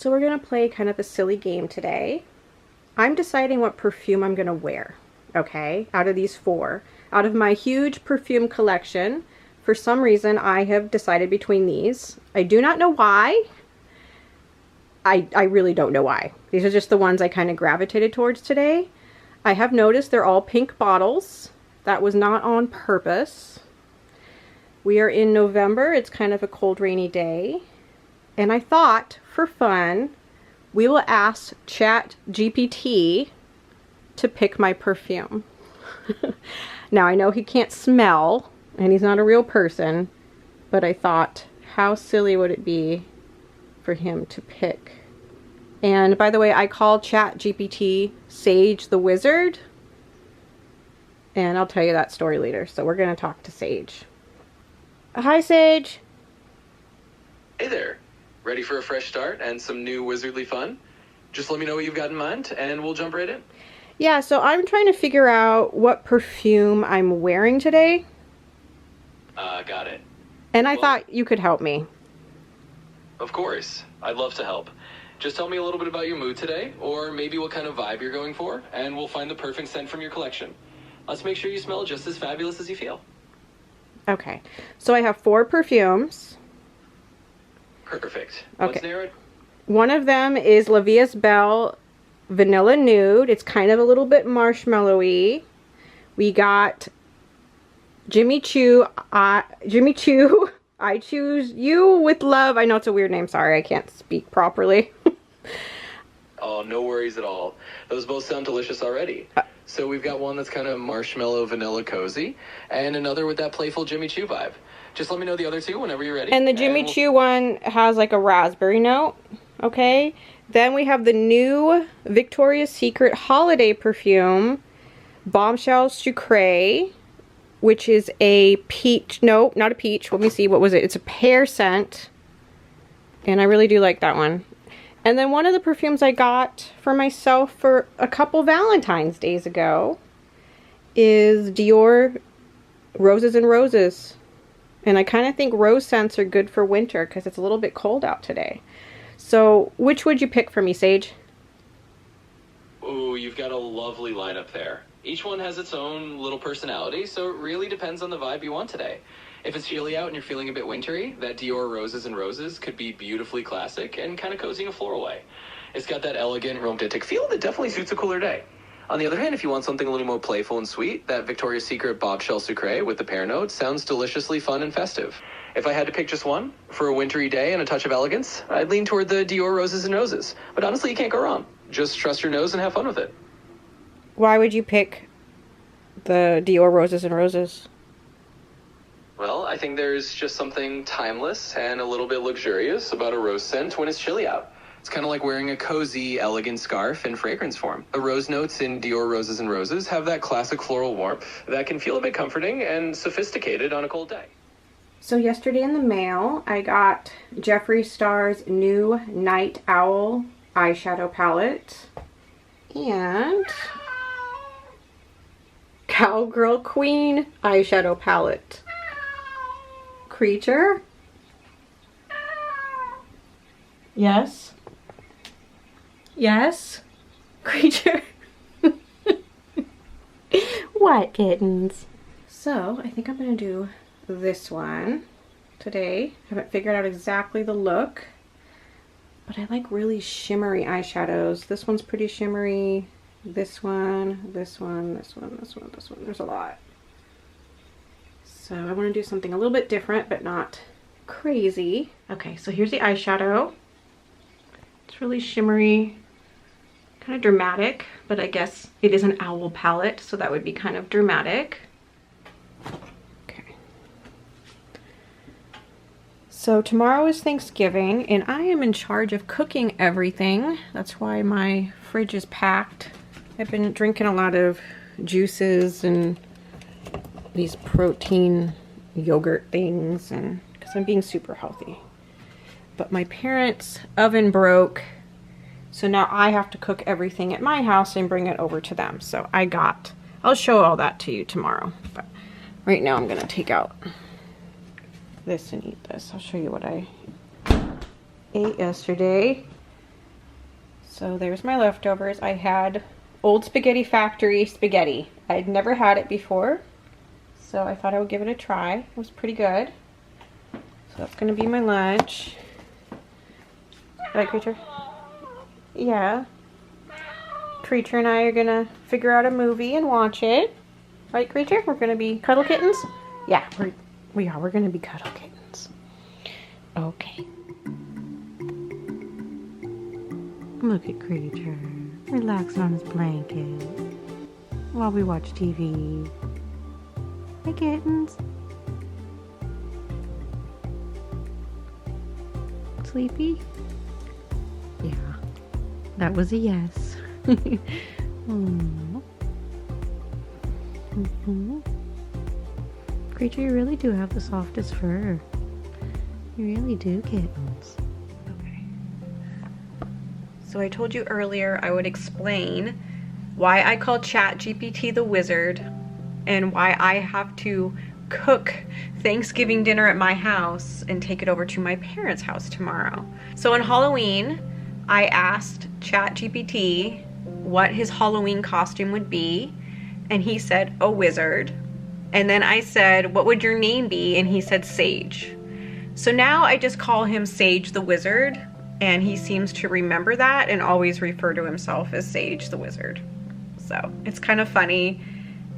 So we're going to play kind of a silly game today. I'm deciding what perfume I'm going to wear, okay, out of these four. Out of my huge perfume collection, for some reason I have decided between these. I do not know why. I really don't know why. These are just the ones I kind of gravitated towards today. I have noticed they're all pink bottles. That was not on purpose. We are in November. It's kind of a cold, rainy day. And I thought, for fun, we will ask ChatGPT to pick my perfume. Now, I know he can't smell, and he's not a real person, but I thought, how silly would it be for him to pick? And by the way, I call ChatGPT Sage the Wizard, and I'll tell you that story later. So we're going to talk to Sage. Hi, Sage. Hey there. Ready for a fresh start and some new wizardly fun? Just let me know what you've got in mind, and we'll jump right in. Yeah, so I'm trying to figure out what perfume I'm wearing today. Got it. And I thought you could help me. Of course. I'd love to help. Just tell me a little bit about your mood today, or maybe what kind of vibe you're going for, and we'll find the perfect scent from your collection. Let's make sure you smell just as fabulous as you feel. Okay, so I have 4 perfumes. Perfect. Okay. Let's narrow it. One of them is La Vie Belle Vanilla Nude. It's kind of a little bit marshmallowy. We got Jimmy Choo, I Choose You with Love. I know it's a weird name. Sorry, I can't speak properly. Oh, no worries at all. Those both sound delicious already. So we've got one that's kind of marshmallow vanilla cozy, and another with that playful Jimmy Choo vibe. Just let me know the other two whenever you're ready. And the Jimmy Choo one has like a raspberry note. Okay. Then we have the new Victoria's Secret holiday perfume, Bombshell Sucre, which is a peach. No, not a peach. Let me see. What was it? It's a pear scent. And I really do like that one. And then one of the perfumes I got for myself for a couple Valentine's days ago is Dior Roses and Roses. And I kind of think rose scents are good for winter because it's a little bit cold out today. So which would you pick for me, Sage? Ooh, you've got a lovely lineup there. Each one has its own little personality, so it really depends on the vibe you want today. If it's chilly out and you're feeling a bit wintry, that Dior Roses and Roses could be beautifully classic and kind of cozy in a floral way. It's got that elegant, romantic feel that definitely suits a cooler day. On the other hand, if you want something a little more playful and sweet, that Victoria's Secret Bombshell Sucre with the pear note sounds deliciously fun and festive. If I had to pick just one, for a wintry day and a touch of elegance, I'd lean toward the Dior Roses and Roses. But honestly, you can't go wrong. Just trust your nose and have fun with it. Why would you pick the Dior Roses and Roses? Well, I think there's just something timeless and a little bit luxurious about a rose scent when it's chilly out. It's kind of like wearing a cozy, elegant scarf in fragrance form. The rose notes in Dior Roses and Roses have that classic floral warmth that can feel a bit comforting and sophisticated on a cold day. So yesterday in the mail, I got Jeffree Star's new Night Owl eyeshadow palette and Cowgirl Queen eyeshadow palette. Creature? Yes? Yes? Creature? What, kittens? So, I think I'm going to do this one today. Haven't figured out exactly the look, but I like really shimmery eyeshadows. This one's pretty shimmery. This one, this one, this one, this one, this one. There's a lot. So I want to do something a little bit different, but not crazy. Okay, so here's the eyeshadow. It's really shimmery, kind of dramatic, but I guess it is an owl palette, so that would be kind of dramatic. Okay. So tomorrow is Thanksgiving, and I am in charge of cooking everything. That's why my fridge is packed. I've been drinking a lot of juices and these protein yogurt things, and because I'm being super healthy. But my parents' oven broke, so now I have to cook everything at my house and bring it over to them. So I'll show all that to you tomorrow. But right now I'm gonna take out this and eat this. I'll show you what I ate yesterday. So there's my leftovers. I had Old Spaghetti Factory spaghetti. I'd never had it before, so I thought I would give it a try. It was pretty good. So that's gonna be my lunch. Right, Creature? Yeah. Creature and I are gonna figure out a movie and watch it. Right, Creature? We're gonna be cuddle kittens? Yeah, we're gonna be cuddle kittens. Okay. Look at Creature, relaxing on his blanket while we watch TV. Hey, kittens. Sleepy? Yeah, that was a yes. Creature, you really do have the softest fur. You really do, kittens. Okay. So I told you earlier I would explain why I call ChatGPT the wizard and why I have to cook Thanksgiving dinner at my house and take it over to my parents' house tomorrow. So on Halloween, I asked ChatGPT what his Halloween costume would be, and he said, a wizard. And then I said, what would your name be? And he said, Sage. So now I just call him Sage the Wizard, and he seems to remember that and always refer to himself as Sage the Wizard. So it's kind of funny,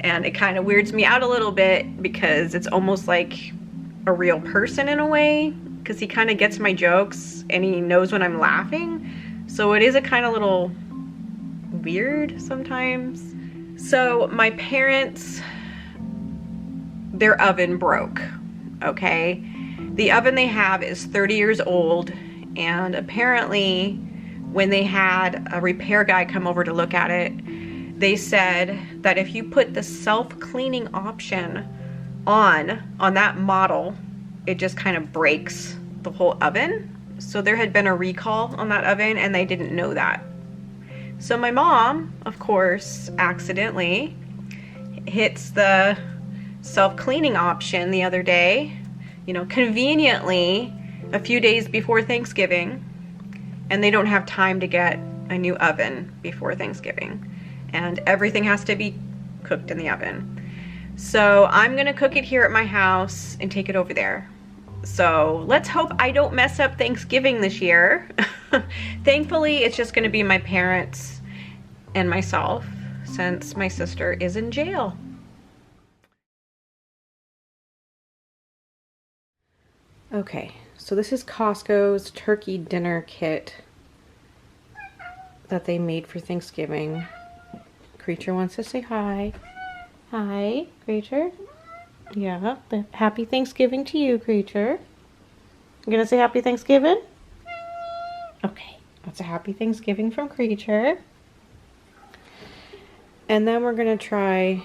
and it kind of weirds me out a little bit because it's almost like a real person in a way, because he kind of gets my jokes and he knows when I'm laughing. So it is a kind of little weird sometimes. So my parents, their oven broke, okay? The oven they have is 30 years old, and apparently when they had a repair guy come over to look at it, they said that if you put the self-cleaning option on that model, it just kind of breaks the whole oven. So there had been a recall on that oven and they didn't know that. So my mom, of course, accidentally hits the self-cleaning option the other day, you know, conveniently a few days before Thanksgiving, and they don't have time to get a new oven before Thanksgiving, and everything has to be cooked in the oven. So I'm gonna cook it here at my house and take it over there. So let's hope I don't mess up Thanksgiving this year. Thankfully, it's just gonna be my parents and myself, since my sister is in jail. Okay, so this is Costco's turkey dinner kit that they made for Thanksgiving. Creature wants to say hi. Hi, Creature. Yeah, happy Thanksgiving to you, Creature. You gonna say happy Thanksgiving? Okay, that's a happy Thanksgiving from Creature. And then we're gonna try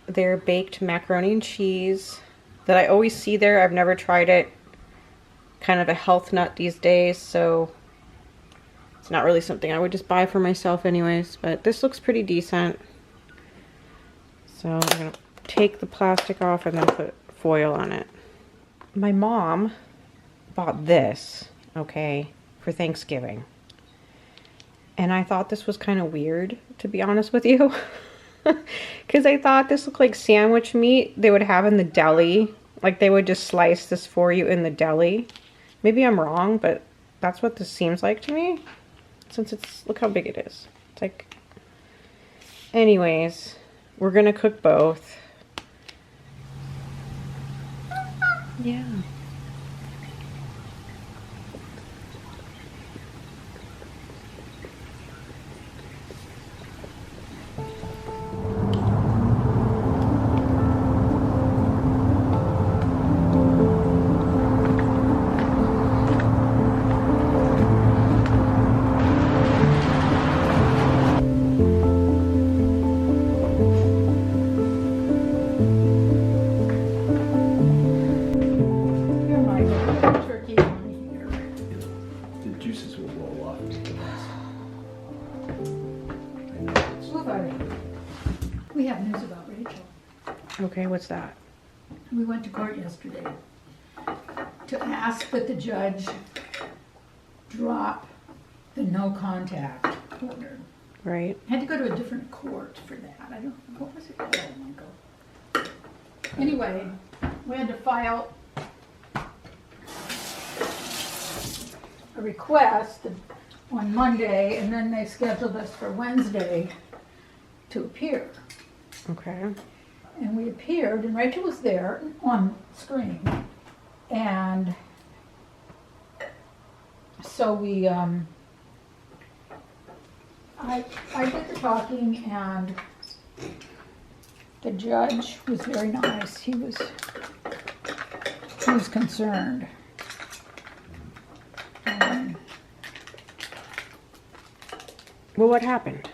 their baked macaroni and cheese that I always see there. I've never tried it. Kind of a health nut these days, so it's not really something I would just buy for myself anyways, but this looks pretty decent. So I'm gonna take the plastic off and then put foil on it. My mom bought this, okay, for Thanksgiving. And I thought this was kind of weird, to be honest with you. Because I thought this looked like sandwich meat they would have in the deli. Like they would just slice this for you in the deli. Maybe I'm wrong, but that's what this seems like to me. Since it's, look how big it is. It's like, anyways, we're gonna cook both. Yeah. We have news about Rachel. Okay, what's that? We went to court yesterday to ask that the judge drop the no contact recorder. Right. I had to go to a different court for that. I don't, what was it called? Oh, my God. Anyway, we had to file a request on Monday, and then they scheduled us for Wednesday to appear. Okay. And we appeared, and Rachel was there on screen. And so we, I did the talking, and the judge was very nice. He was concerned. Well, what happened?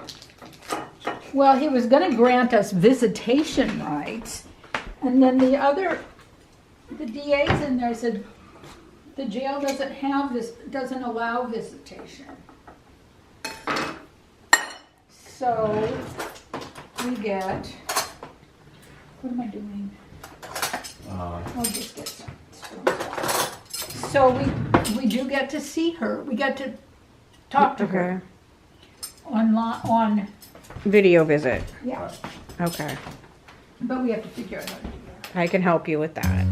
Well, he was going to grant us visitation rights, and then the DA's in there said the jail doesn't allow visitation. So we get, what am I doing? I'll just get some. So we do get to see her. We get to talk to her on video visit. yeah. Okay. But we have to figure out how to do that. I can help you with that.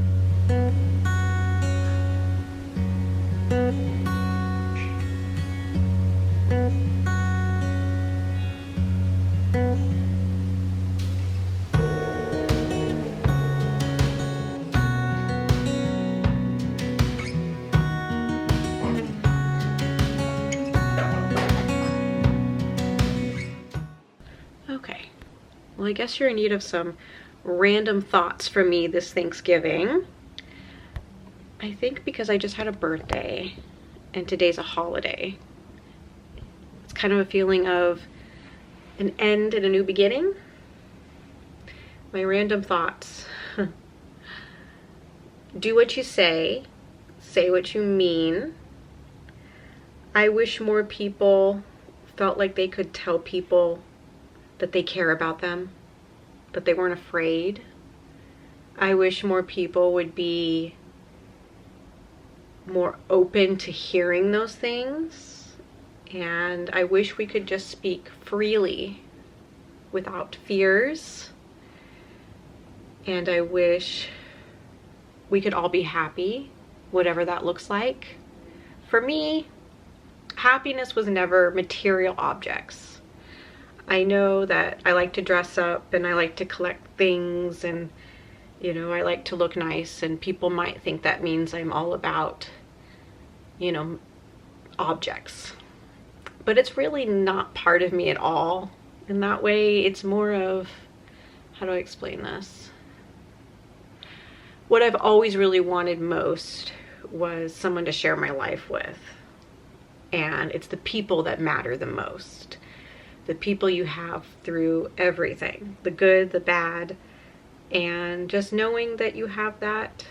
Okay. Well, I guess you're in need of some random thoughts from me this Thanksgiving. I think because I just had a birthday and today's a holiday, it's kind of a feeling of an end and a new beginning. My random thoughts. Do what you say what you mean. I wish more people felt like they could tell people that they care about them, that they weren't afraid. I wish more people would be more open to hearing those things. And I wish we could just speak freely without fears. And I wish we could all be happy, whatever that looks like. For me, happiness was never material objects. I know that I like to dress up and I like to collect things and, you know, I like to look nice, and people might think that means I'm all about, you know, objects. But it's really not part of me at all. In that way, it's more of, how do I explain this? What I've always really wanted most was someone to share my life with. And it's the people that matter the most. The people you have through everything, the good, the bad, and just knowing that you have that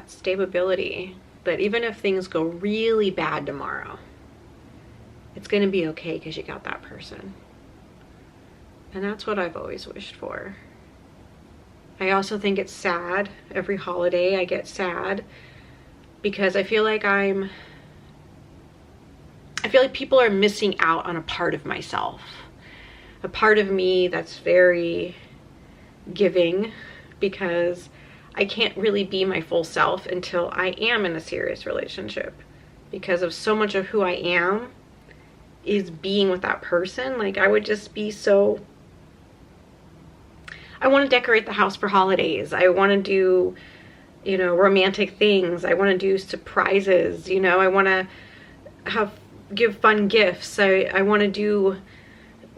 stability, that even if things go really bad tomorrow, it's going to be okay because you got that person. And that's what I've always wished for. I also think it's sad. Every holiday I get sad because I feel like people are missing out on a part of myself. A part of me that's very giving, because I can't really be my full self until I am in a serious relationship, because of so much of who I am is being with that person. Like, I would just be so, I want to decorate the house for holidays. I want to do, you know, romantic things. I want to do surprises. You know, I want to give fun gifts. I want to do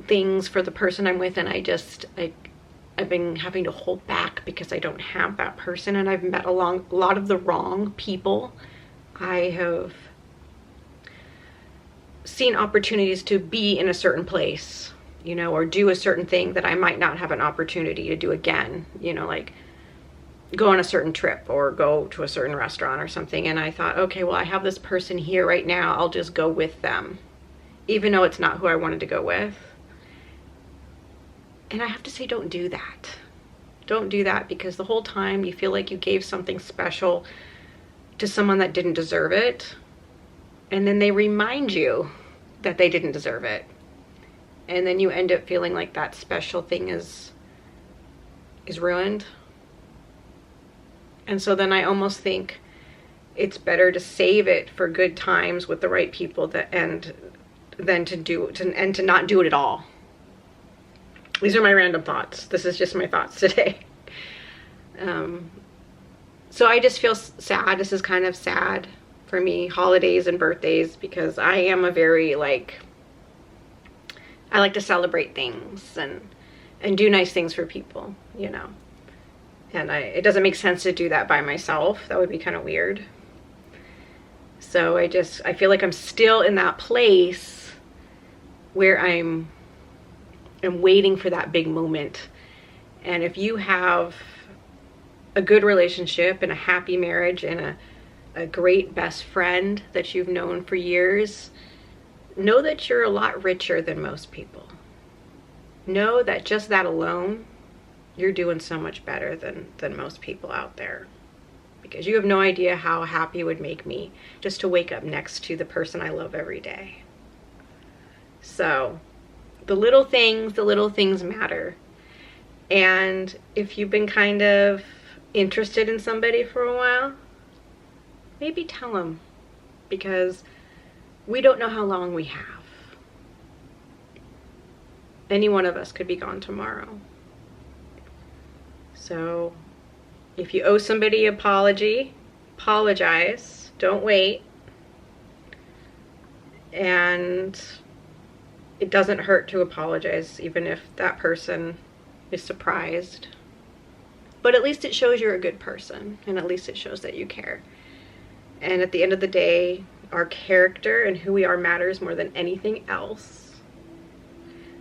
things for the person I'm with, and I've been having to hold back because I don't have that person, and I've met a lot of the wrong people. I have seen opportunities to be in a certain place, you know, or do a certain thing that I might not have an opportunity to do again, you know, like go on a certain trip or go to a certain restaurant or something. And I thought, okay, well, I have this person here right now. I'll just go with them, even though it's not who I wanted to go with. And I have to say, don't do that. Don't do that, because the whole time you feel like you gave something special to someone that didn't deserve it. And then they remind you that they didn't deserve it. And then you end up feeling like that special thing is ruined. And so then I almost think it's better to save it for good times with the right people than to not do it at all. These are my random thoughts. This is just my thoughts today. So I just feel sad. This is kind of sad for me, holidays and birthdays, because I am a very I like to celebrate things and do nice things for people, you know. And it doesn't make sense to do that by myself. That would be kind of weird. So I feel like I'm still in that place where I'm waiting for that big moment. And if you have a good relationship and a happy marriage and a great best friend that you've known for years, know that you're a lot richer than most people. Know that just that alone, you're doing so much better than most people out there. Because you have no idea how happy it would make me just to wake up next to the person I love every day. So the little things matter. And if you've been kind of interested in somebody for a while, maybe tell them, because we don't know how long we have. Any one of us could be gone tomorrow. So if you owe somebody an apology, apologize. Don't wait. And it doesn't hurt to apologize, even if that person is surprised. But at least it shows you're a good person, and at least it shows that you care. And at the end of the day, our character and who we are matters more than anything else.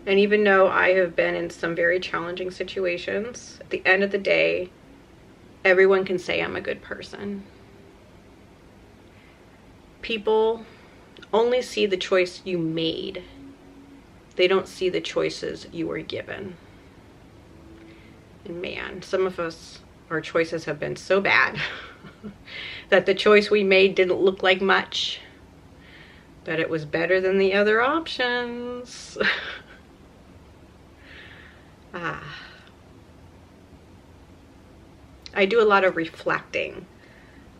And even though I have been in some very challenging situations, at the end of the day, everyone can say I'm a good person. People only see the choice you made. They don't see the choices you were given. And man, some of us, our choices have been so bad that the choice we made didn't look like much, but it was better than the other options. I do a lot of reflecting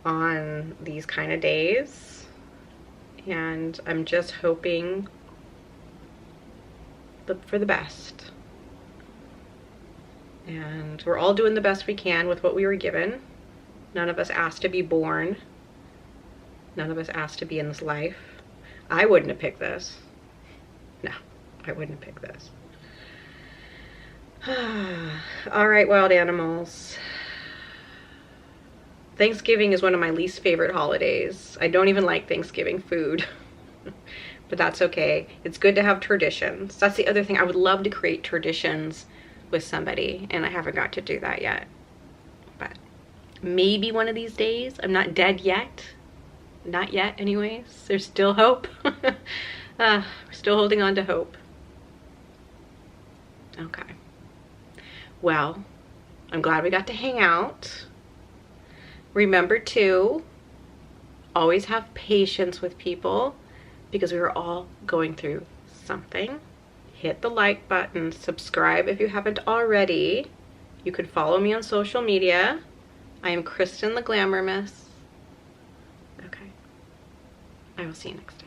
on these kind of days, and I'm just hoping for the best. And we're all doing the best we can with what we were given. None of us asked to be born. None of us asked to be in this life. I wouldn't have picked this. No, I wouldn't have picked this. All right, wild animals. Thanksgiving is one of my least favorite holidays. I don't even like Thanksgiving food. But that's okay. It's good to have traditions. That's the other thing. I would love to create traditions with somebody, and I haven't got to do that yet. But maybe one of these days. I'm not dead yet. Not yet, anyways. There's still hope. We're still holding on to hope. Okay. Well, I'm glad we got to hang out. Remember to always have patience with people, because we were all going through something. Hit the like button, subscribe if you haven't already. You could follow me on social media. I am Kristen the Glamour Miss. Okay. I will see you next time.